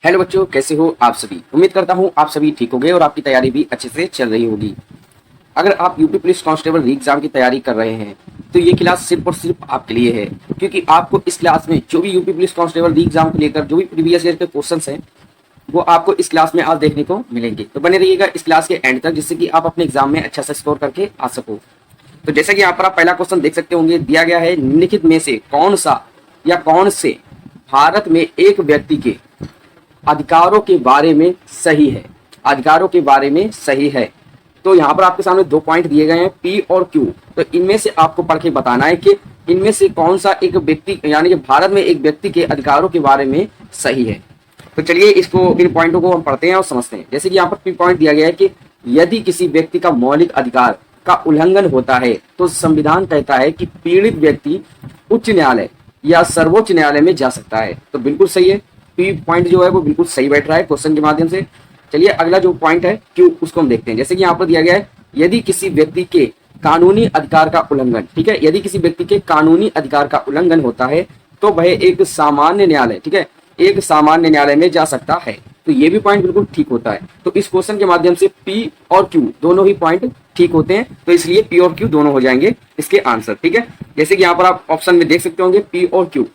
Hello बच्चों, कैसे हो आप सभी। उम्मीद करता हूँ आप सभी ठीक होंगे और आपकी तैयारी भी अच्छे से चल रही होगी। अगर आप यूपी पुलिस कांस्टेबल री एग्जाम की तैयारी कर रहे हैं तो ये क्लास सिर्फ और सिर्फ आपके लिए है, क्योंकि आपको इस क्लास में जो भी यूपी पुलिस कांस्टेबल री एग्जाम को लेकर जो भी प्रीवियस ईयर के क्वेश्चन हैं वो आपको इस क्लास में आज देखने को मिलेंगे। तो बने रहिएगा इस क्लास के एंड तक, जिससे कि आप अपने एग्जाम में अच्छा सा स्कोर करके आ सको। तो जैसा कि यहाँ पर आप पहला क्वेश्चन देख सकते होंगे, दिया गया है निम्नलिखित में से कौन सा या कौन से भारत में एक व्यक्ति के अधिकारों के बारे में सही है। अधिकारों के बारे में सही है। तो यहाँ पर आपके सामने दो पॉइंट दिए गए हैं, पी और क्यू। तो इनमें से आपको पढ़ के बताना है कि इनमें से कौन सा एक व्यक्ति यानी कि भारत में एक व्यक्ति के अधिकारों के बारे में सही है। तो चलिए इसको इन पॉइंटों को हम पढ़ते हैं और समझते हैं। जैसे कि यहाँ पर पी पॉइंट दिया गया है कि यदि किसी व्यक्ति का मौलिक अधिकार का उल्लंघन होता है तो संविधान कहता है कि पीड़ित व्यक्ति उच्च न्यायालय या सर्वोच्च न्यायालय में जा सकता है। तो बिल्कुल सही है, पी पॉइंट जो है वो बिल्कुल सही बैठ रहा है क्वेश्चन के माध्यम से। चलिए अगला जो पॉइंट है क्यू, उसको हम देखते हैं। जैसे कि यहाँ पर दिया गया है, यदि किसी व्यक्ति के कानूनी अधिकार का उल्लंघन, ठीक है, यदि किसी व्यक्ति के कानूनी अधिकार का उल्लंघन होता है तो वह एक सामान्य न्यायालय, ठीक है, एक सामान्य न्यायालय में जा सकता है। तो ये भी पॉइंट बिल्कुल ठीक होता है। तो इस क्वेश्चन के माध्यम से पी और क्यू दोनों ही पॉइंट ठीक होते हैं, तो इसलिए पी और क्यू दोनों हो जाएंगे इसके आंसर। ठीक है, जैसे कि यहाँ पर आप ऑप्शन में देख सकते होंगे पी और क्यू,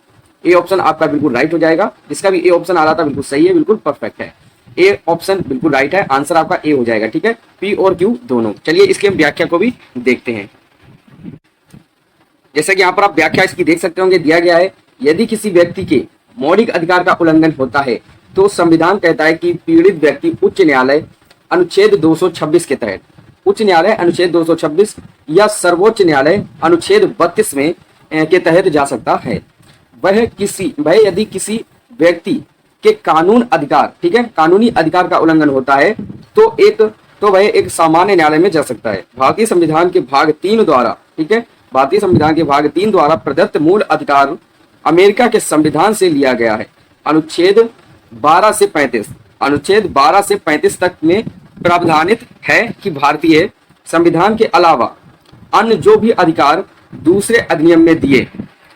ए ऑप्शन आपका बिल्कुल राइट हो जाएगा। जिसका भी ए ऑप्शन आ रहा था बिल्कुल सही है, बिल्कुल परफेक्ट है। ए ऑप्शन बिल्कुल राइट है, आंसर आपका ए हो जाएगा। ठीक है, पी और क्यू दोनों। चलिए इसकी हम व्याख्या को भी देखते हैं। जैसा कि यहाँ पर आप व्याख्या इसकी देख सकते होंगे, दिया गया है यदि किसी व्यक्ति के मौलिक अधिकार का उल्लंघन होता है तो संविधान कहता है कि पीड़ित व्यक्ति उच्च न्यायालय अनुच्छेद 226 के तहत, उच्च न्यायालय अनुच्छेद 226 या सर्वोच्च न्यायालय अनुच्छेद 32 में के तहत जा सकता है। वह यदि किसी व्यक्ति के कानून अधिकार, ठीक है, कानूनी अधिकार का उल्लंघन होता है तो वह एक सामान्य न्यायालय में जा सकता है। भारतीय संविधान के भाग 3 द्वारा, ठीक है, भारतीय संविधान के भाग 3 द्वारा प्रदत्त मूल अधिकार अमेरिका के संविधान से लिया गया है। अनुच्छेद 12 से 35 तक में प्रावधानित है कि भारतीय संविधान के अलावा अन्य जो भी अधिकार दूसरे अधिनियम में दिए,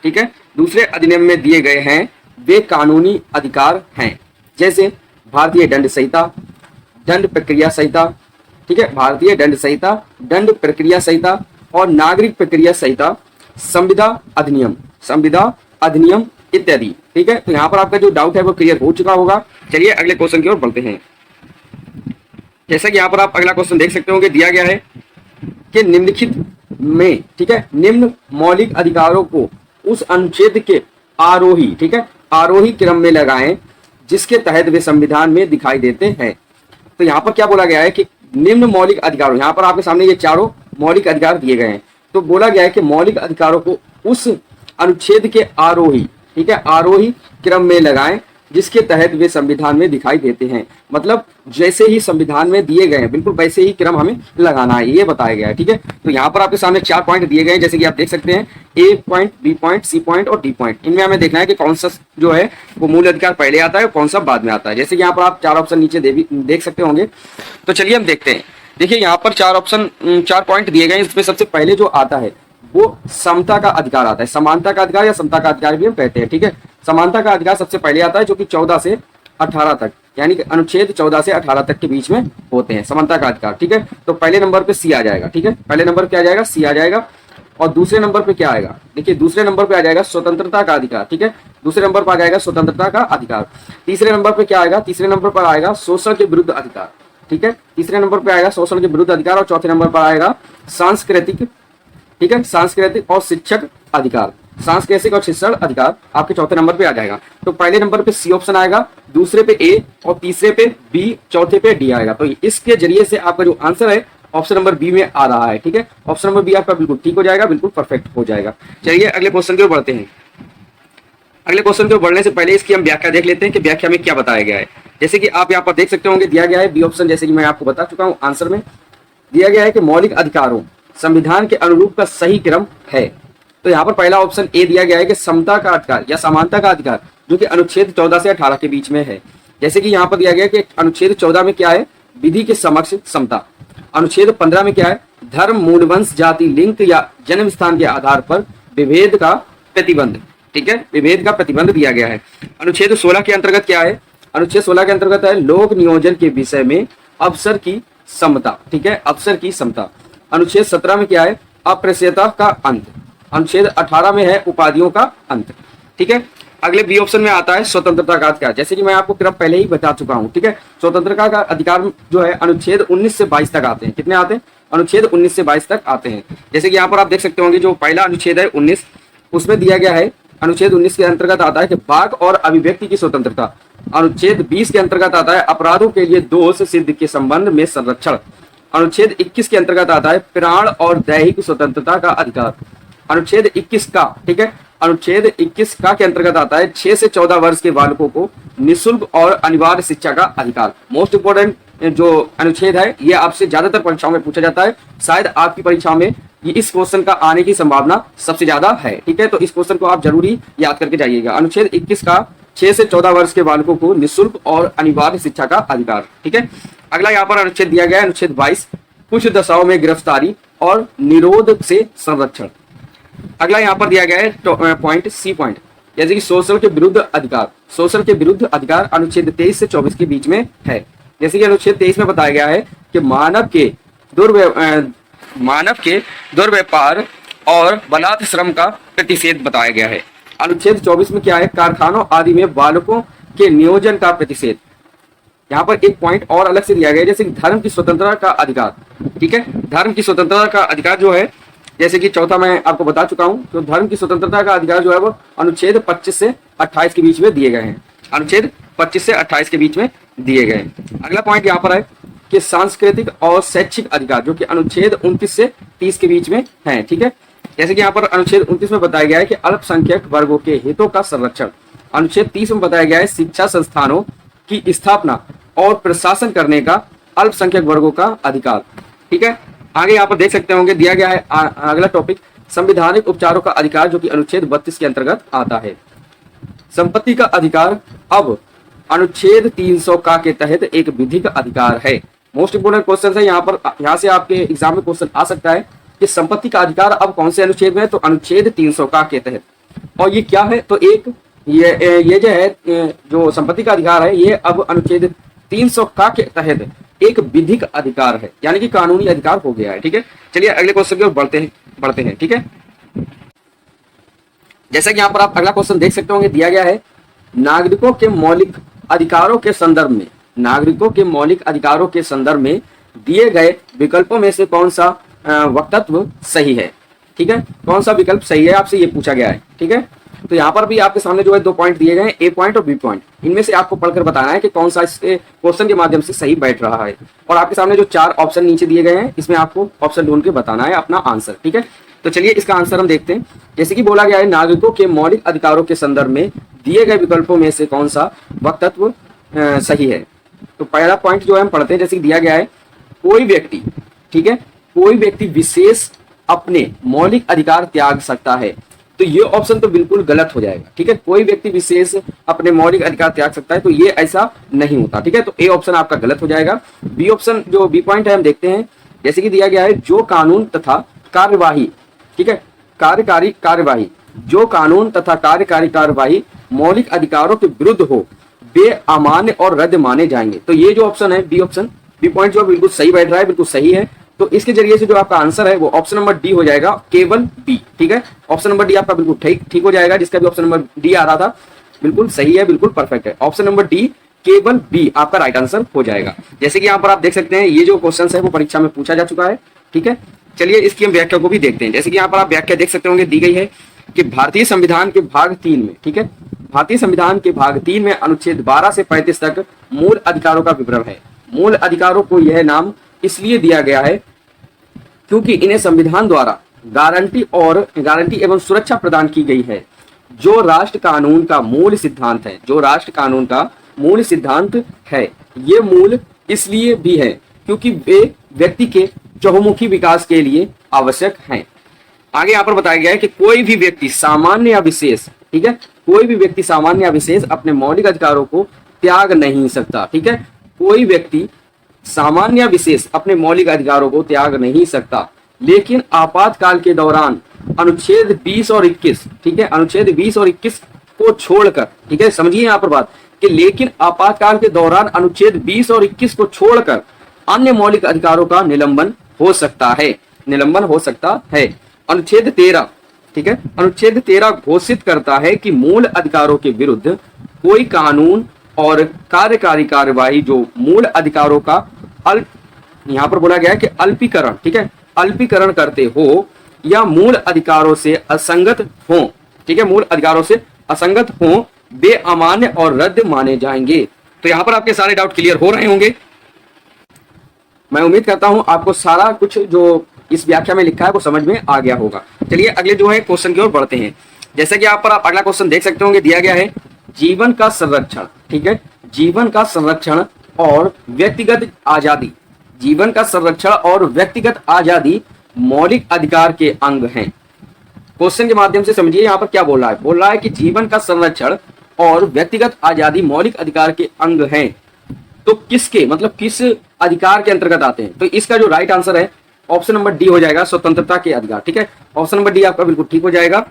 ठीक है, दूसरे अधिनियम में दिए गए हैं वे कानूनी अधिकार हैं। जैसे भारतीय दंड संहिता, दंड प्रक्रिया संहिता, ठीक है, भारतीय दंड संहिता, दंड प्रक्रिया संहिता और नागरिक प्रक्रिया संहिता, संविदा अधिनियम इत्यादि। ठीक है, तो यहाँ पर आपका जो डाउट है वो क्लियर हो चुका होगा। चलिए अगले क्वेश्चन की ओर बढ़ते हैं। जैसा कि यहाँ पर आप अगला क्वेश्चन देख सकते होंगे, दिया गया है कि निम्नलिखित में, ठीक है, निम्न मौलिक अधिकारों को उस अनुच्छेद के आरोही, ठीक है, आरोही क्रम में लगाएं जिसके तहत वे संविधान में दिखाई देते हैं। तो यहाँ पर क्या बोला गया है कि निम्न मौलिक अधिकारों, यहाँ पर आपके सामने ये चारों मौलिक अधिकार दिए गए हैं। तो बोला गया है कि मौलिक अधिकारों को उस अनुच्छेद के आरोही, ठीक है, आरोही क्रम में लगाएं जिसके तहत वे संविधान में दिखाई देते हैं। मतलब जैसे ही संविधान में दिए गए हैं बिल्कुल वैसे ही क्रम हमें लगाना है, ये बताया गया है। ठीक है, तो यहाँ पर आपके सामने 4 पॉइंट दिए गए हैं, जैसे कि आप देख सकते हैं, A point, B point, C point और डी पॉइंट। इनमें हमें देखना है कि कौन सा जो है वो मूल अधिकार पहले आता है और कौन सा बाद में आता है। जैसे कि यहाँ पर आप 4 ऑप्शन नीचे देख सकते होंगे। तो चलिए हम देखते हैं। देखिए यहाँ पर 4 पॉइंट दिए गए हैं, इसमें सबसे पहले जो आता है वो समता का अधिकार आता है। समानता का अधिकार या समता का अधिकार भी हम कहते हैं। ठीक है, समानता का अधिकार सबसे पहले आता है, जो कि 14 से 18 तक, यानी कि अनुच्छेद 14 से 18 तक के बीच में होते हैं समानता का अधिकार। ठीक है, तो पहले नंबर पे सी आ जाएगा। ठीक है, पहले नंबर पे आ जाएगा सी आ जाएगा। और दूसरे नंबर पे क्या आएगा, देखिए दूसरे नंबर पे आ जाएगा स्वतंत्रता का अधिकार। ठीक है, दूसरे नंबर पर आ जाएगा स्वतंत्रता का अधिकार। तीसरे नंबर पे क्या आएगा, तीसरे नंबर पर आएगा शोषण के विरुद्ध अधिकार। ठीक है, तीसरे नंबर पे आएगा शोषण के विरुद्ध अधिकार। और चौथे नंबर पर आएगा सांस्कृतिक, ठीक है, सांस्कृतिक और शिक्षक अधिकार, सांस्कृतिक और शिक्षण अधिकार आपके चौथे नंबर पे आ जाएगा। तो पहले नंबर पे सी ऑप्शन आएगा, दूसरे पे ए और तीसरे पे बी, चौथे पे डी आएगा। तो इसके जरिए से आपका जो आंसर है ऑप्शन नंबर बी में आ रहा है। ठीक है, ऑप्शन नंबर बी आपका बिल्कुल ठीक हो जाएगा, बिल्कुल परफेक्ट हो जाएगा। चलिए अगले क्वेश्चन की ओर बढ़ते हैं। अगले क्वेश्चन की ओर बढ़ने से पहले इसकी हम व्याख्या देख लेते हैं कि व्याख्या में क्या बताया गया है। जैसे कि आप यहाँ पर देख सकते होंगे, दिया गया है बी ऑप्शन, जैसे कि मैं आपको बता चुका हूँ आंसर में, दिया गया है कि मौलिक अधिकारों संविधान के अनुरूप का सही क्रम है। तो यहाँ पर पहला ऑप्शन ए दिया गया है कि समता का अधिकार या समानता का अधिकार, जो कि अनुच्छेद 14 से 18 के बीच में है। जैसे कि यहाँ पर दिया गया कि अनुच्छेद 14 में क्या है, विधि के समक्ष समता। अनुच्छेद 15 में क्या है, धर्म, मूल, वंश, जाति, लिंग या जन्म स्थान के आधार पर विभेद का प्रतिबंध। ठीक है, विभेद का प्रतिबंध दिया गया है। अनुच्छेद 16 के अंतर्गत क्या है, अनुच्छेद 16 के अंतर्गत है लोक नियोजन के विषय में अवसर की समता, ठीक है, अवसर की समता। अनुच्छेद 17 में क्या है, अप्रेस्यता का अंत। अनुच्छेद 18 में है उपाधियों का अंत, ठीक है। अगले बी ऑप्शन में आता है स्वतंत्रता का अधिकार, जैसे कि मैं आपको क्रम पहले ही बता चुका हूं, ठीक है। स्वतंत्रता का अधिकार जो है अनुच्छेद 19 से 22 तक आते हैं। कितने आते हैं, अनुच्छेद 19 से 22 तक आते हैं। जैसे कि यहाँ पर आप देख सकते होंगे जो पहला अनुच्छेद है 19, उसमें दिया गया है, अनुच्छेद 19 के अंतर्गत आता है कि वाक और अभिव्यक्ति की स्वतंत्रता। अनुच्छेद 20 के अंतर्गत आता है अपराधों के लिए दोष सिद्ध के संबंध में संरक्षण। अनुच्छेद 21 के अंतर्गत आता है प्राण और दैहिक स्वतंत्रता का अधिकार। अनुच्छेद 21 का, ठीक है, अनुच्छेद 21 का के अंतर्गत आता है 6 से 14 वर्ष के बालकों को निःशुल्क और अनिवार्य शिक्षा का अधिकार। मोस्ट इंपोर्टेंट जो अनुच्छेद है, ये आपसे ज्यादातर परीक्षाओं में पूछा जाता है। शायद आपकी परीक्षा में ये इस क्वेश्चन का आने की संभावना सबसे ज्यादा है, ठीक है। तो इस क्वेश्चन को आप जरूरी याद करके जाइएगा। अनुच्छेद 21 का 6 से 14 वर्ष के बालकों को निःशुल्क और अनिवार्य शिक्षा का अधिकार, ठीक है। अगला यहाँ पर अनुच्छेद दिया गया है अनुच्छेद 22, कुछ दशाओं में गिरफ्तारी और निरोध से संरक्षण। अगला यहाँ पर दिया गया है पॉइंट सी पॉइंट, जैसे कि शोषण के विरुद्ध अधिकार। शोषण के विरुद्ध अधिकार अनुच्छेद 23 से 24 के बीच में है। जैसे कि अनुच्छेद 23 में बताया गया है कि मानव के दुर्व्यापार और बलात् श्रम का प्रतिषेध बताया गया है। अनुच्छेद 24 में क्या है, कारखानों आदि में बालकों के नियोजन का प्रतिषेध। यहाँ पर एक पॉइंट और अलग से दिया गया है, जैसे कि धर्म की स्वतंत्रता का अधिकार, ठीक है। धर्म की स्वतंत्रता का अधिकार जो है, जैसे कि चौथा मैं आपको बता चुका हूं, तो धर्म की स्वतंत्रता का अधिकार जो है वो अनुच्छेद 25 से 28 के बीच में दिए गए हैं। अनुच्छेद 25 से 28 के बीच में दिए गए। अगला पॉइंट यहाँ पर है कि सांस्कृतिक और शैक्षिक अधिकार, जो कि अनुच्छेद 29 से 30 के बीच में है, ठीक है। जैसे कि यहाँ पर अनुच्छेद 29 में बताया गया है कि अल्पसंख्यक वर्गों के हितों का संरक्षण। अनुच्छेद 30 में बताया गया है शिक्षा संस्थानों की स्थापना और प्रशासन करने का अल्पसंख्यक वर्गों का अधिकार, ठीक है। आगे यहाँ पर देख सकते होंगे दिया गया है अगला टॉपिक संवैधानिक उपचारों का अधिकार, जो कि अनुच्छेद 32 के अंतर्गत आता है। संपत्ति का अधिकार अब अनुच्छेद 300 का के तहत एक विधिक अधिकार है। मोस्ट इंपोर्टेंट क्वेश्चन है यहाँ पर, यहाँ से आपके एग्जाम में क्वेश्चन आ सकता है कि संपत्ति का अधिकार अब कौन से अनुच्छेद में है, तो अनुच्छेद 300 का के तहत। और ये क्या है, तो एक ये जो है जो संपत्ति का अधिकार है, ये अब अनुच्छेद 300 का के तहत एक विधिक अधिकार है, यानी कि कानूनी अधिकार हो गया है, ठीक है। चलिए अगले क्वेश्चन की ओर बढ़ते हैं, ठीक है। जैसा कि यहाँ पर आप अगला क्वेश्चन देख सकते होंगे, दिया गया है नागरिकों के मौलिक अधिकारों के संदर्भ में, नागरिकों के मौलिक अधिकारों के संदर्भ में दिए गए विकल्पों में से कौन सा वक्तव्य सही है, ठीक है। कौन सा विकल्प सही है, आपसे ये पूछा गया है, ठीक है। तो यहाँ पर भी आपके सामने जो है 2 पॉइंट दिए गए हैं, ए पॉइंट और बी पॉइंट। इनमें से आपको पढ़कर बताना है कि कौन सा इस क्वेश्चन के माध्यम से सही बैठ रहा है। और आपके सामने जो 4 ऑप्शन नीचे दिए गए हैं, इसमें आपको ऑप्शन ढूंढ के बताना है अपना आंसर, ठीक है। तो चलिए इसका आंसर हम देखते हैं। जैसे कि बोला गया है नागरिकों के मौलिक अधिकारों के संदर्भ में दिए गए विकल्पों में से कौन सा वक्तव्य सही है। तो पहला पॉइंट जो है हम पढ़ते हैं, जैसे कि दिया गया है कोई व्यक्ति, ठीक है, कोई व्यक्ति विशेष अपने मौलिक अधिकार त्याग सकता है। तो ये ऑप्शन तो बिल्कुल गलत हो जाएगा, ठीक है। कोई व्यक्ति विशेष अपने मौलिक अधिकार त्याग सकता है, तो ये ऐसा नहीं होता, ठीक है। तो ए ऑप्शन आपका गलत हो जाएगा। बी ऑप्शन जो बी पॉइंट है हम देखते हैं, जैसे कि दिया गया है जो कानून तथा कार्यवाही, ठीक है, कार्यकारी कार्यवाही, जो कानून तथा कार्यकारी कार्यवाही मौलिक अधिकारों के विरुद्ध हो वे अमान्य और रद्द माने जाएंगे। तो ये जो ऑप्शन है बी ऑप्शन, बी पॉइंट जो बिल्कुल सही बैठ रहा है, बिल्कुल सही है। तो इसके जरिए से जो आपका आंसर है वो ऑप्शन नंबर डी हो जाएगा, केवल बी, ठीक है। ऑप्शन नंबर डी आपका बिल्कुल ठीक हो जाएगा, जिसका भी ऑप्शन नंबर डी आ रहा था बिल्कुल सही है, बिल्कुल परफेक्ट है। ऑप्शन नंबर डी केवल बी आपका राइट आंसर हो जाएगा। जैसे कि यहाँ पर आप देख सकते हैं ये जो क्वेश्चन है वो परीक्षा में पूछा जा चुका है, ठीक है। चलिए इसकी हम व्याख्या को भी देखते हैं। जैसे कि यहाँ पर आप व्याख्या देख सकते होंगे, दी गई है कि भारतीय संविधान के भाग 3 में, ठीक है, भारतीय संविधान के भाग 3 में अनुच्छेद 12 से 35 तक मूल अधिकारों का विवरण है। मूल अधिकारों को यह नाम इसलिए दिया गया है क्योंकि इन्हें संविधान द्वारा गारंटी एवं सुरक्षा प्रदान की गई है, जो राष्ट्र कानून का मूल सिद्धांत है, जो राष्ट्र कानून का मूल सिद्धांत है। ये मूल इसलिए भी है क्योंकि वे व्यक्ति के चहुमुखी विकास के लिए आवश्यक हैं। आगे यहाँ पर बताया गया है कि कोई भी व्यक्ति सामान्य या विशेष, ठीक है, कोई भी व्यक्ति सामान्य या विशेष अपने मौलिक अधिकारों को त्याग नहीं सकता, ठीक है। कोई व्यक्ति सामान्य या विशेष अपने मौलिक अधिकारों को त्याग नहीं सकता, लेकिन आपातकाल के दौरान अनुच्छेद 20 और 21, ठीक है, अनुच्छेद 20 और 21 को छोड़कर, ठीक है, समझिए यहाँ पर बात कि लेकिन आपातकाल के दौरान अनुच्छेद 20 और 21 को छोड़कर अन्य मौलिक अधिकारों का निलंबन हो सकता है। निलंबन हो सकता है। अनुच्छेद 13, ठीक है, अनुच्छेद 13 घोषित करता है कि मूल अधिकारों के विरुद्ध कोई कानून और कार्यकारी कार्यवाही जो मूल अधिकारों का यहाँ पर बोला गया है कि अल्पीकरण, ठीक है, अल्पीकरण करते हो या मूल अधिकारों से असंगत हो, ठीक है, मूल अधिकारों से असंगत हो, वे अमान्य और रद्द माने जाएंगे। तो यहाँ पर आपके सारे डाउट क्लियर हो रहे होंगे। मैं उम्मीद करता हूं आपको सारा कुछ जो इस व्याख्या में लिखा है वो समझ में आ गया होगा। चलिए अगले जो है क्वेश्चन की ओर बढ़ते हैं। जैसे कि यहाँ पर आप अगला क्वेश्चन देख सकते होंगे, दिया गया है जीवन का संरक्षण, ठीक है, जीवन का संरक्षण और व्यक्तिगत आजादी, जीवन का संरक्षण और व्यक्तिगत आजादी मौलिक अधिकार के अंग हैं। क्वेश्चन के माध्यम से समझिए यहाँ पर क्या बोल रहा है। बोल रहा है कि जीवन का संरक्षण और व्यक्तिगत आजादी मौलिक अधिकार के अंग हैं। तो किसके, मतलब किस अधिकार के अंतर्गत आते हैं? तो इसका जो राइट आंसर है ऑप्शन नंबर डी हो जाएगा, स्वतंत्रता के अधिकार, ठीक है। ऑप्शन नंबर डी आपका बिल्कुल ठीक हो जाएगा।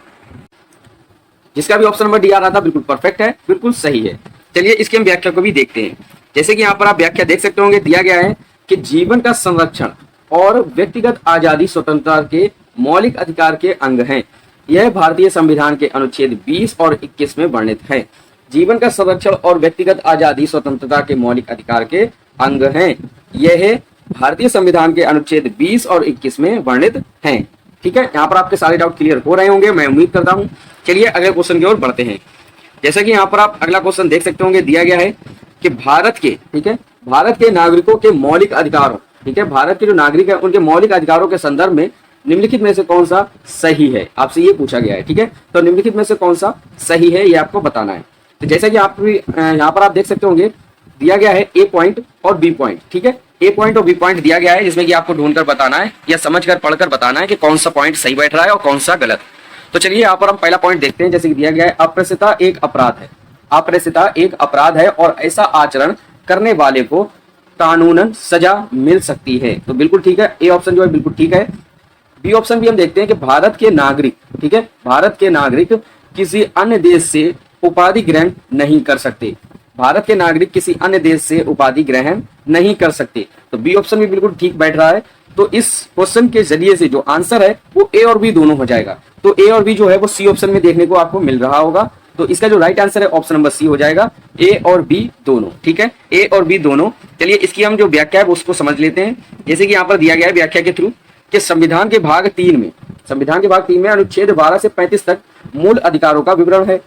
जिसका भी ऑप्शन नंबर डी आ रहा था बिल्कुल परफेक्ट है, बिल्कुल सही है। चलिए इसकी हम व्याख्या को भी देखते हैं। जैसे कि यहाँ पर आप व्याख्या देख सकते होंगे, दिया गया है कि जीवन का संरक्षण और व्यक्तिगत आजादी स्वतंत्रता के मौलिक अधिकार के अंग हैं। यह भारतीय संविधान के अनुच्छेद 20 और 21 में वर्णित है। जीवन का संरक्षण और व्यक्तिगत आजादी स्वतंत्रता के मौलिक अधिकार के अंग हैं। यह भारतीय संविधान के अनुच्छेद 20 और 21 में वर्णित हैं। ठीक है, यहाँ पर आपके सारे डाउट क्लियर हो रहे होंगे, मैं उम्मीद करता हूँ। चलिए अगले क्वेश्चन की ओर बढ़ते हैं। जैसा कि यहाँ पर आप अगला क्वेश्चन देख सकते होंगे, दिया गया है कि भारत के, ठीक है, भारत के नागरिकों के मौलिक अधिकारों, ठीक है, भारत के जो नागरिक है उनके मौलिक अधिकारों के संदर्भ में निम्नलिखित में से कौन सा सही है, आपसे ये पूछा गया है। ठीक है, तो निम्नलिखित में से कौन सा सही है ये आपको बताना है। तो जैसा कि आप यहाँ पर आप देख सकते होंगे, दिया गया है ए पॉइंट और बी पॉइंट। ठीक है, ए पॉइंट और बी पॉइंट दिया गया है, जिसमें कि आपको ढूंढकर बताना है या समझकर पढ़कर बताना है कि कौन सा पॉइंट सही बैठ रहा है और कौन सा गलत। तो चलिए यहाँ पर हम पहला पॉइंट देखते हैं। जैसे कि दिया गया है, अप्रेस्यता एक अपराध है। अप्रेस्यता एक अपराध है और ऐसा आचरण करने वाले को कानूनन सजा मिल सकती है। तो बिल्कुल ठीक है, ए ऑप्शन जो है बिल्कुल ठीक है। बी ऑप्शन भी हम देखते हैं कि भारत के नागरिक, ठीक है, भारत के नागरिक किसी अन्य देश से उपाधि ग्रहण नहीं कर सकते। भारत के नागरिक किसी अन्य देश से उपाधि ग्रहण नहीं कर सकते। तो बी ऑप्शन भी बिल्कुल ठीक बैठ रहा है। तो इस क्वेश्चन के जरिए से जो आंसर है वो ए और बी दोनों हो जाएगा। तो ए और बी जो है वो सी ऑप्शन में देखने को आपको मिल रहा होगा। तो इसका जो राइट आंसर है ऑप्शन नंबर सी हो जाएगा, ए और बी दोनों। ठीक है, ए और बी दोनों। चलिए इसकी हम जो व्याख्या है उसको समझ लेते हैं। जैसे कि यहाँ पर दिया गया है व्याख्या के थ्रू कि संविधान के भाग 3 में, संविधान के भाग 3 में अनुच्छेद 12 से 35 तक मूल अधिकारों का विवरण है।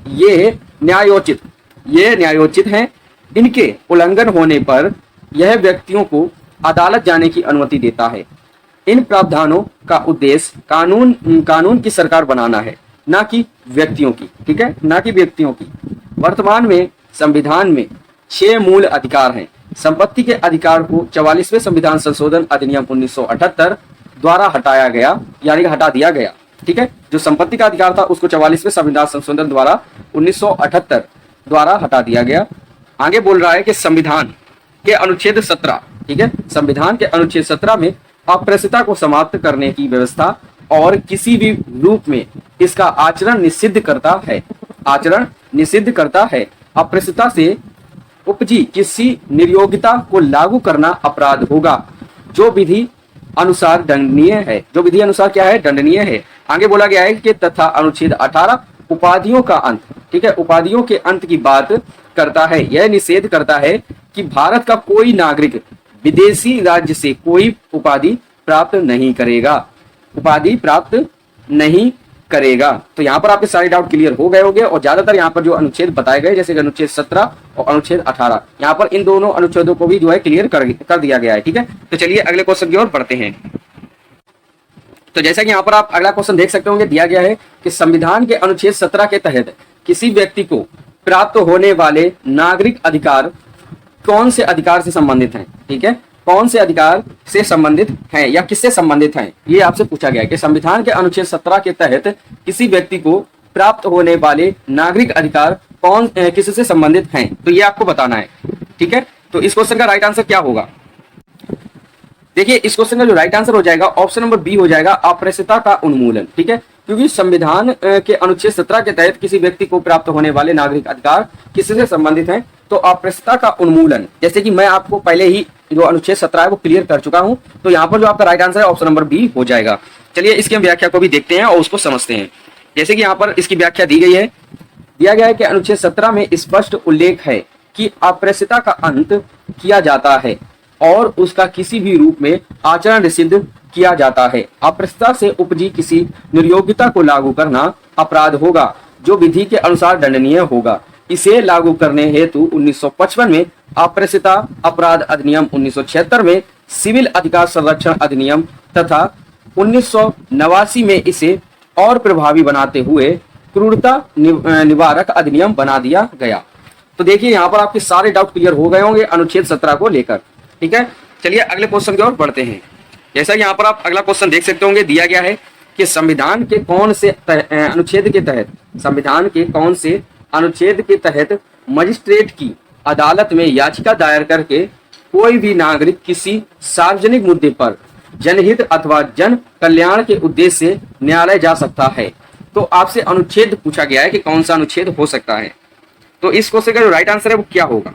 ये न्यायोचित हैं। इनके उल्लंघन होने पर यह व्यक्तियों को अदालत जाने की अनुमति देता है। इन प्रावधानों का उद्देश्य कानून की सरकार बनाना है, ना कि व्यक्तियों की। ठीक है, ना कि व्यक्तियों की। वर्तमान में संविधान में 6 मूल अधिकार हैं। संपत्ति के अधिकार को 44वें संविधान संशोधन अधिनियम 1978 द्वारा हटाया गया, यानी कि हटा दिया गया। ठीक है, जो संपत्ति का अधिकार था उसको 44वें संविधान संशोधन द्वारा 1978 द्वारा हटा दिया गया। आगे बोल रहा है कि संविधान के अनुच्छेद 17, ठीक है, संविधान के अनुच्छेद 17 में अप्रेस्यता को समाप्त करने की व्यवस्था और किसी भी रूप में इसका आचरण निषिद्ध करता है। आचरण निषिद्ध करता है। अप्रेस्यता से उपजी किसी निर्योग्यता को लागू करना अपराध होगा, जो विधि अनुसार दंडनीय है। जो विधि अनुसार क्या है? दंडनीय है। आगे बोला गया है कि तथा अनुच्छेद 18 उपाधियों का अंत, ठीक है, उपाधियों के अंत की बात करता है। यह निषेध करता है कि भारत का कोई नागरिक विदेशी राज्य से कोई उपाधि प्राप्त नहीं करेगा, उपाधि प्राप्त नहीं करेगा। तो यहाँ पर आपके सारे डाउट क्लियर हो गए होंगे। और ज्यादातर यहाँ पर जो अनुच्छेद बताए गए, जैसे अनुच्छेद 17 और अनुच्छेद 18, यहाँ पर इन दोनों अनुच्छेदों को भी जो है क्लियर कर दिया गया है। ठीक है, तो चलिए अगले क्वेश्चन की ओर बढ़ते हैं। तो जैसा कि यहाँ पर आप अगला क्वेश्चन देख सकते होंगे, दिया गया है कि संविधान के अनुच्छेद 17 के तहत किसी व्यक्ति को प्राप्त होने वाले नागरिक अधिकार कौन से अधिकार से संबंधित हैं। ठीक है, कौन से अधिकार से संबंधित हैं या किससे संबंधित हैं, ये आपसे पूछा गया है कि संविधान के अनुच्छेद 17 के तहत किसी व्यक्ति को प्राप्त होने वाले नागरिक अधिकार कौन किससे संबंधित हैं, तो ये आपको बताना है। ठीक है, तो इस क्वेश्चन का राइट आंसर क्या होगा? देखिए इस क्वेश्चन का जो राइट आंसर हो जाएगा ऑप्शन नंबर बी हो जाएगा, अप्रेस्यता का उन्मूलन। ठीक है, क्योंकि संविधान के अनुच्छेद 17 के तहत किसी व्यक्ति को प्राप्त होने वाले नागरिक अधिकार किससे संबंधित हैं, तो अप्रस्तुतता का उन्मूलन। जैसे कि मैं आपको पहले ही जो अनुच्छेद 17 है वो क्लियर कर चुका हूं, तो यहाँ पर जो आपका राइट आंसर है ऑप्शन नंबर बी हो जाएगा। चलिए इसकी हम व्याख्या को भी देखते हैं और उसको समझते हैं। जैसे कि यहाँ पर इसकी व्याख्या दी गई है, दिया गया है कि अनुच्छेद 17 में स्पष्ट उल्लेख है कि अप्रस्तुतता का अंत किया जाता है और उसका किसी भी रूप में आचरण निषिद्ध किया जाता है। अप्रस्तुतता से उपजी किसी निर्योग्यता को लागू करना अपराध होगा जो विधि के अनुसार दंडनीय होगा। इसे लागू करने हेतु 1955 में अप्रस्तुतता अपराध अधिनियम, 1976 में सिविल अधिकार संरक्षण अधिनियम तथा 1989 में इसे और प्रभावी बनाते हुए क्रूरता निवारक अधिनियम बना दिया गया। तो देखिए यहाँ पर आपके सारे डाउट क्लियर हो गए होंगे अनुच्छेद 17 को लेकर। ठीक है, चलिए अगले क्वेश्चन की ओर बढ़ते हैं। जैसा यहाँ पर आप अगला क्वेश्चन देख सकते होंगे, दिया गया है कि संविधान के कौन से अनुच्छेद के तहत, संविधान के कौन से अनुच्छेद के तहत मजिस्ट्रेट की अदालत में याचिका दायर करके कोई भी नागरिक किसी सार्वजनिक मुद्दे पर जनहित अथवा जन कल्याण के उद्देश्य से न्यायालय जा सकता है। तो आपसे अनुच्छेद पूछा गया है कि कौन सा अनुच्छेद हो सकता है। तो इस क्वेश्चन का जो राइट आंसर है वो क्या होगा,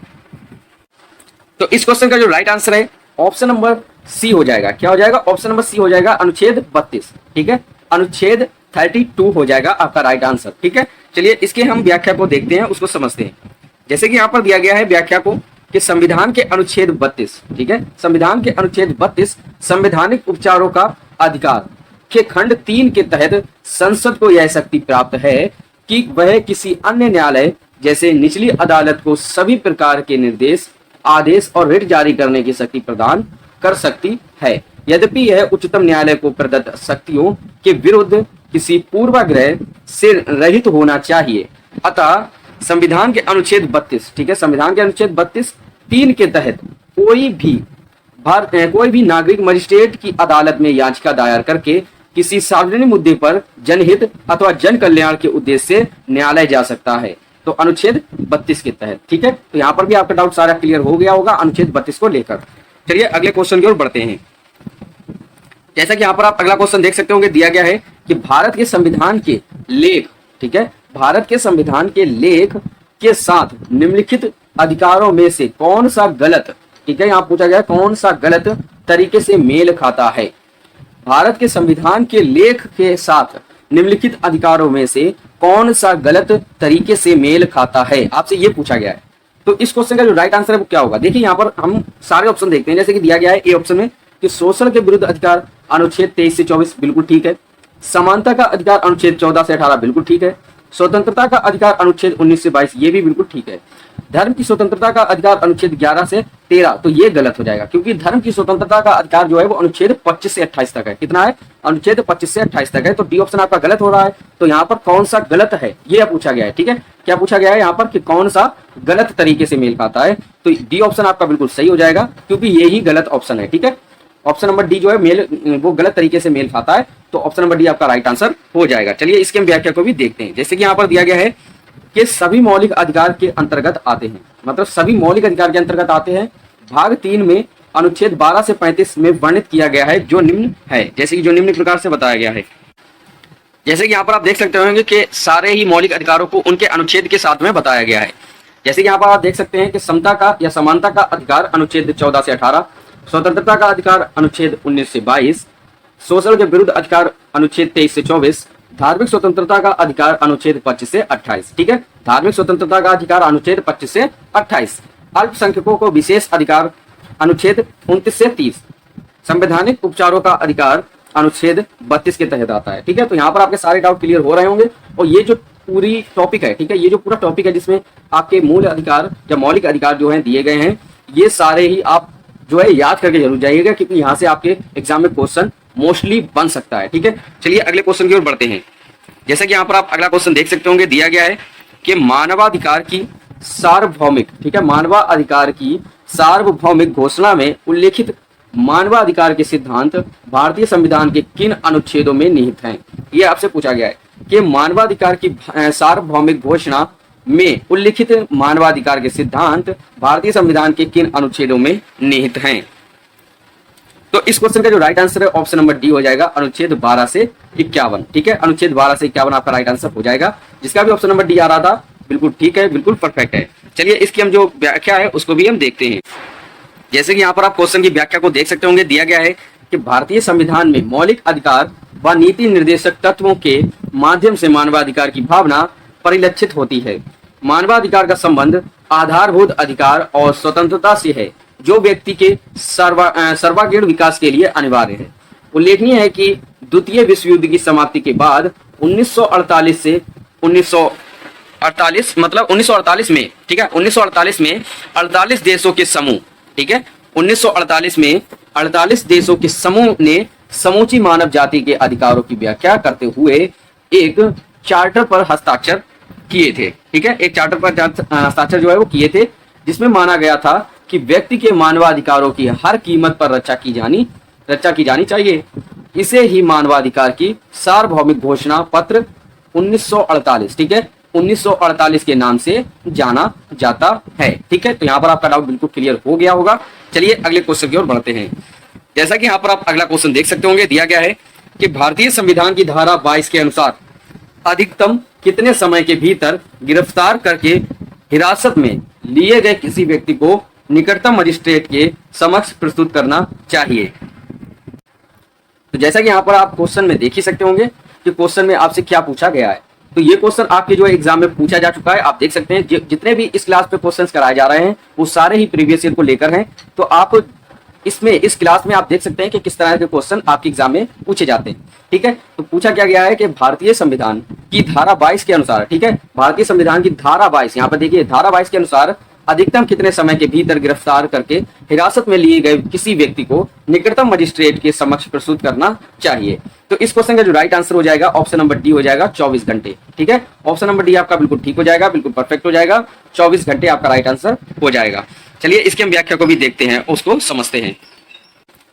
तो इस क्वेश्चन का जो राइट आंसर है ऑप्शन नंबर सी हो जाएगा। क्या हो जाएगा, ऑप्शन नंबर सी हो जाएगा, अनुच्छेद 32। ठीक है, अनुच्छेद 32 हो जाएगा आपका राइट आंसर। ठीक है, चलिए इसके हम व्याख्या को देखते हैं, उसको समझते हैं। जैसे कि यहाँ पर दिया गया है व्याख्या को कि संविधान के अनुच्छेद 32, ठीक है, संविधान के अनुच्छेद 32 संवैधानिक उपचारों का अधिकार के खंड 3 के तहत संसद को यह शक्ति प्राप्त है कि वह किसी अन्य न्यायालय जैसे निचली अदालत को सभी प्रकार के निर्देश, आदेश और रिट जारी करने की शक्ति प्रदान कर सकती है। यद्यपि यह उच्चतम न्यायालय को प्रदत्त शक्तियों के विरुद्ध किसी पूर्वाग्रह से रहित होना चाहिए। अतः संविधान के अनुच्छेद 32, ठीक है, संविधान के अनुच्छेद 32 3 के तहत कोई भी नागरिक मजिस्ट्रेट की अदालत में याचिका दायर करके किसी सार्वजनिक मुद्दे पर जनहित अथवा जन कल्याण के उद्देश्य से न्यायालय जा सकता है। तो अनुच्छेद 32 के तहत। ठीक है, तो यहाँ पर भी आपका डाउट सारा क्लियर हो गया होगा अनुच्छेद 32 को लेकर। चलिए अगले क्वेश्चन की ओर बढ़ते हैं। जैसा कि यहाँ पर आप अगला क्वेश्चन देख सकते होंगे, दिया गया है कि भारत के संविधान के लेख, ठीक है, भारत के संविधान के लेख के साथ निम्नलिखित अधिकारों में से कौन सा गलत, ठीक है, यहाँ पूछा गया कौन सा गलत तरीके से मेल खाता है। भारत के संविधान के लेख के साथ निम्नलिखित अधिकारों में से कौन सा गलत तरीके से मेल खाता है, आपसे ये पूछा गया है। तो इस क्वेश्चन का जो राइट आंसर है वो क्या होगा, देखिए यहाँ पर हम सारे ऑप्शन देखते हैं। जैसे कि दिया गया है ए ऑप्शन में कि शोषण के विरुद्ध अधिकार अनुच्छेद 23 से 24 बिल्कुल ठीक है। समानता का अधिकार अनुच्छेद 14 से 18 बिल्कुल ठीक है। स्वतंत्रता का अधिकार अनुच्छेद 19 से 22 ये भी बिल्कुल ठीक है। धर्म की स्वतंत्रता का अधिकार अनुच्छेद 11 से 13 तो ये गलत हो जाएगा, क्योंकि धर्म की स्वतंत्रता का अधिकार जो है वो अनुच्छेद 25 से 28 तक है। कितना है, अनुच्छेद 25 से 28 तक है। तो डी ऑप्शन आपका गलत हो रहा है। तो यहाँ पर कौन सा गलत है ये पूछा गया है। ठीक है, क्या पूछा गया है यहाँ पर कि कौन सा गलत तरीके से मेल खाता है, तो डी ऑप्शन आपका बिल्कुल सही हो जाएगा, क्योंकि ये ही गलत ऑप्शन है। ठीक है, ऑप्शन नंबर डी जो है वो गलत तरीके से मेल खाता है, तो ऑप्शन नंबर डी आपका राइट आंसर हो जाएगा। चलिए इसके हम व्याख्या को भी देखते हैं। जैसे कि यहाँ पर दिया गया है कि सभी मौलिक अधिकार के अंतर्गत आते हैं, मतलब सभी मौलिक अधिकार के अंतर्गत आते हैं। भाग 3 में अनुच्छेद 12 से 35 में वर्णित किया गया है जो निम्न है, जैसे कि जो निम्न प्रकार से बताया गया है। जैसे कि यहाँ पर आप देख सकते होंगे कि सारे ही मौलिक अधिकारों को उनके अनुच्छेद के साथ में बताया गया है। जैसे कि यहाँ पर आप देख सकते हैं कि समता का या समानता का अधिकार अनुच्छेद 14 से 18, स्वतंत्रता का अधिकार अनुच्छेद 19 से 22, शोषण के विरुद्ध अधिकार अनुच्छेद 23 से 24, धार्मिक स्वतंत्रता का अधिकार अनुच्छेद 25 से 28। ठीक है, धार्मिक स्वतंत्रता का अधिकार अनुच्छेद 25 से 28, अल्पसंख्यकों को विशेष अधिकार अनुच्छेद 29 से 30, संवैधानिक उपचारों का अधिकार अनुच्छेद 32 के तहत आता है। ठीक है, तो यहाँ पर आपके सारे डाउट क्लियर हो रहे होंगे। और ये जो पूरी टॉपिक है, ठीक है, ये जो पूरा टॉपिक है जिसमें आपके मूल अधिकार या मौलिक अधिकार जो है दिए गए हैं, ये सारे ही आप जो है याद करके जरूर जाइएगा, क्योंकि यहाँ से आपके एग्जाम में क्वेश्चन मोस्टली बन सकता है। ठीक है, चलिए अगले क्वेश्चन की ओर बढ़ते हैं। जैसा कि यहाँ पर आप अगला क्वेश्चन देख सकते होंगे, दिया गया है कि मानवाधिकार की सार्वभौमिक, ठीक है, मानवाधिकार की सार्वभौमिक घोषणा में उल्लेखित मानवाधिकार के सिद्धांत भारतीय संविधान के किन अनुच्छेदों में निहित हैं। ये आपसे पूछा गया है कि मानवाधिकार की सार्वभौमिक घोषणा में उल्लिखित मानवाधिकार के सिद्धांत भारतीय संविधान के किन अनुच्छेदों में निहित हैं। तो इस क्वेश्चन का जो राइट आंसर है ऑप्शन नंबर डी हो जाएगा, अनुच्छेद 12 से 51। ठीक है, अनुच्छेद 12 से 51 आपका राइट आंसर हो जाएगा। जिसका भी ऑप्शन नंबर डी आ रहा था बिल्कुल ठीक है, बिल्कुल परफेक्ट है। चलिए इसकी हम जो व्याख्या है उसको भी हम देखते हैं। जैसे कि यहाँ पर आप क्वेश्चन की व्याख्या को देख सकते होंगे, दिया गया है कि भारतीय संविधान में मौलिक अधिकार व नीति निर्देशक तत्वों के माध्यम से मानवाधिकार की भावना परिलक्षित होती है। मानवाधिकार का संबंध आधारभूत अधिकार और स्वतंत्रता से है, जो व्यक्ति के सर्वांगीण विकास के लिए अनिवार्य है। उल्लेखनीय है कि द्वितीय विश्व युद्ध की समाप्ति के बाद 1948 से 1948 मतलब 1948 में, ठीक है, 1948 में 48 देशों के समूह, ठीक है, 1948 में 48 देशों के समूह ने समूची मानव जाति के अधिकारों की व्याख्या करते हुए एक चार्टर पर हस्ताक्षर किए थे। ठीक है, एक चार्टर पर हस्ताक्षर जो है वो किए थे, जिसमें माना गया था कि व्यक्ति के मानवाधिकारों की हर कीमत पर रक्षा की जानी चाहिए। इसे ही मानवाधिकार की सार्वभौमिक घोषणा पत्र 1948, ठीक है, 1948 के नाम से जाना जाता है। ठीक है, तो यहाँ पर आपका डाउट बिल्कुल क्लियर हो गया होगा। चलिए अगले क्वेश्चन की ओर बढ़ते हैं। जैसा कि यहाँ पर आप अगला क्वेश्चन देख सकते होंगे, दिया गया है कि भारतीय संविधान की धारा 22 के अनुसार अधिकतम कितने समय के भीतर गिरफ्तार करके हिरासत में लिए गए किसी व्यक्ति को निकटतम मजिस्ट्रेट के समक्ष प्रस्तुत करना चाहिए। तो जैसा कि यहाँ पर आप क्वेश्चन में देख ही सकते होंगे कि क्वेश्चन में आपसे क्या पूछा गया है। तो ये क्वेश्चन आपके जो एग्जाम में पूछा जा चुका है, आप देख सकते हैं जितने भी इस क्लास पे क्वेश्चंस कराए जा रहे हैं वो सारे ही प्रीवियस ईयर को लेकर हैं। तो आप इस क्लास में आप देख सकते हैं कि किस तरह के क्वेश्चन आपके एग्जाम में पूछे जाते हैं। ठीक है, तो पूछा क्या गया है कि भारतीय संविधान की धारा 22 के अनुसार, ठीक है, भारतीय संविधान की धारा 22, यहाँ पर देखिए धारा 22 के अनुसार अधिकतम कितने समय के भीतर गिरफ्तार करके हिरासत में लिए गए किसी व्यक्ति को निकटतम मजिस्ट्रेट के समक्ष प्रस्तुत करना चाहिए। तो इस क्वेश्चन का जो राइट आंसर हो जाएगा ऑप्शन नंबर डी हो जाएगा, 24 घंटे। ठीक है, ऑप्शन नंबर डी आपका बिल्कुल ठीक हो जाएगा, बिल्कुल परफेक्ट हो जाएगा, 24 घंटे आपका राइट आंसर हो जाएगा। चलिए इसकी हम व्याख्या को भी देखते हैं, उसको समझते हैं।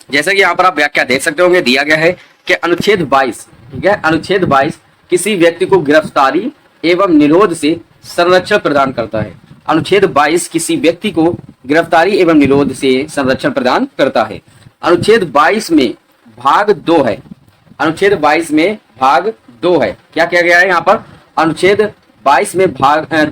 जैसा कि यहाँ पर आप व्याख्या देख सकते होंगे, दिया गया है कि अनुच्छेद 22, ठीक है, अनुच्छेद 22 किसी व्यक्ति को गिरफ्तारी एवं निरोध से संरक्षण प्रदान करता है। अनुच्छेद 22 किसी व्यक्ति को गिरफ्तारी एवं निरोध से संरक्षण प्रदान करता है। अनुच्छेद 22 में भाग 2 है, अनुच्छेद 22 में भाग 2 है। क्या किया गया है यहाँ पर? अनुच्छेद 22 में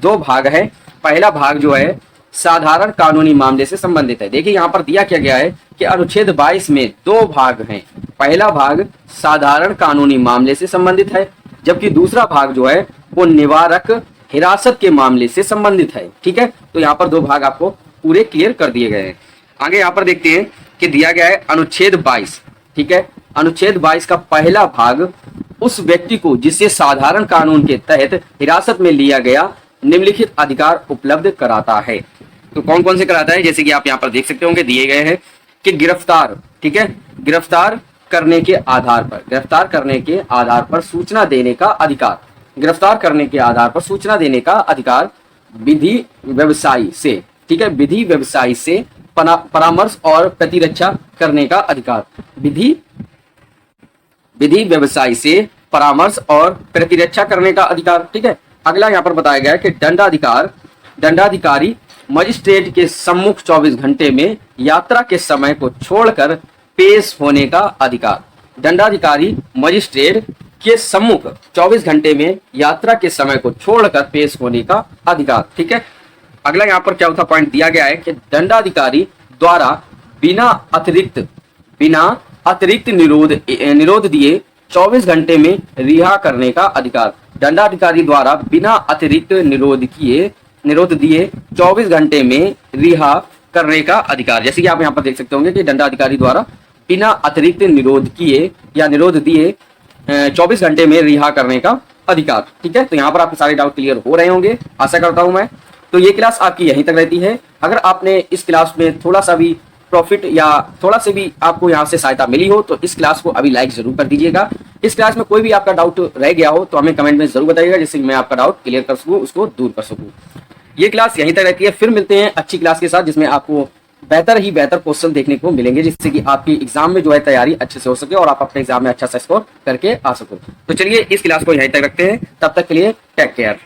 दो भाग है। पहला भाग जो है साधारण कानूनी मामले से संबंधित है। देखिए यहाँ पर दिया क्या गया है कि अनुच्छेद 22 में 2 भाग हैं। पहला भाग साधारण कानूनी मामले से संबंधित है, जबकि दूसरा भाग जो है वो निवारक हिरासत के मामले से संबंधित है। ठीक है, तो यहाँ पर 2 भाग आपको पूरे क्लियर कर दिए गए हैं। आगे यहाँ पर देखते हैं कि दिया गया है अनुच्छेद 22, ठीक है, अनुच्छेद 22 का पहला भाग उस व्यक्ति को जिसे साधारण कानून के तहत हिरासत में लिया गया निम्नलिखित अधिकार उपलब्ध कराता है। तो कौन कौन से कराता है? जैसे कि आप यहाँ पर देख सकते होंगे, दिए गए हैं कि गिरफ्तार, ठीक है, गिरफ्तार करने के आधार पर सूचना देने का अधिकार, गिरफ्तार करने के आधार पर सूचना देने का अधिकार, विधि व्यवसायी से, ठीक है, विधि व्यवसायी से परामर्श और प्रतिरक्षा करने का अधिकार, विधि व्यवसायी से परामर्श और प्रतिरक्षा करने का अधिकार। ठीक है, अगला यहाँ पर बताया गया है कि दंडाधिकारी मजिस्ट्रेट के सम्मुख 24 घंटे में यात्रा के समय को छोड़कर पेश होने का अधिकार, दंडाधिकारी मजिस्ट्रेट के सम्मुख 24 घंटे में यात्रा के समय को छोड़कर पेश होने का अधिकार। ठीक है, अगला यहाँ पर क्या होता पॉइंट दिया गया है कि दंडाधिकारी द्वारा बिना अतिरिक्त निरोध दिए 24 घंटे में रिहा करने का अधिकार, दंडाधिकारी द्वारा बिना अतिरिक्त निरोध दिए 24 घंटे में रिहा करने का अधिकार। जैसे कि आप यहाँ पर देख सकते होंगे कि दंडाधिकारी द्वारा बिना अतिरिक्त निरोध दिए 24 घंटे में रिहा करने का अधिकार। ठीक है, तो यहाँ पर आपके सारे डाउट क्लियर हो रहे होंगे, आशा करता हूं मैं। तो ये क्लास आपकी यहीं तक रहती है। अगर आपने इस क्लास में थोड़ा सा भी प्रॉफिट या थोड़ा से भी आपको यहाँ से सहायता मिली हो तो इस क्लास को अभी लाइक जरूर कर दीजिएगा। इस क्लास में कोई भी आपका डाउट रह गया हो तो हमें कमेंट में जरूर बताइएगा, जिससे मैं आपका डाउट क्लियर कर सकूँ, उसको दूर कर सकूँ। ये क्लास यहीं तक रहती है। फिर मिलते हैं अच्छी क्लास के साथ, जिसमें आपको बेहतर क्वेश्चन देखने को मिलेंगे, जिससे कि आपकी एग्जाम में जो है तैयारी अच्छे से हो सके और आप अपने एग्जाम में अच्छा सा स्कोर करके आ सको। तो चलिए इस क्लास को यहीं तक रखते हैं, तब तक के लिए टेक केयर।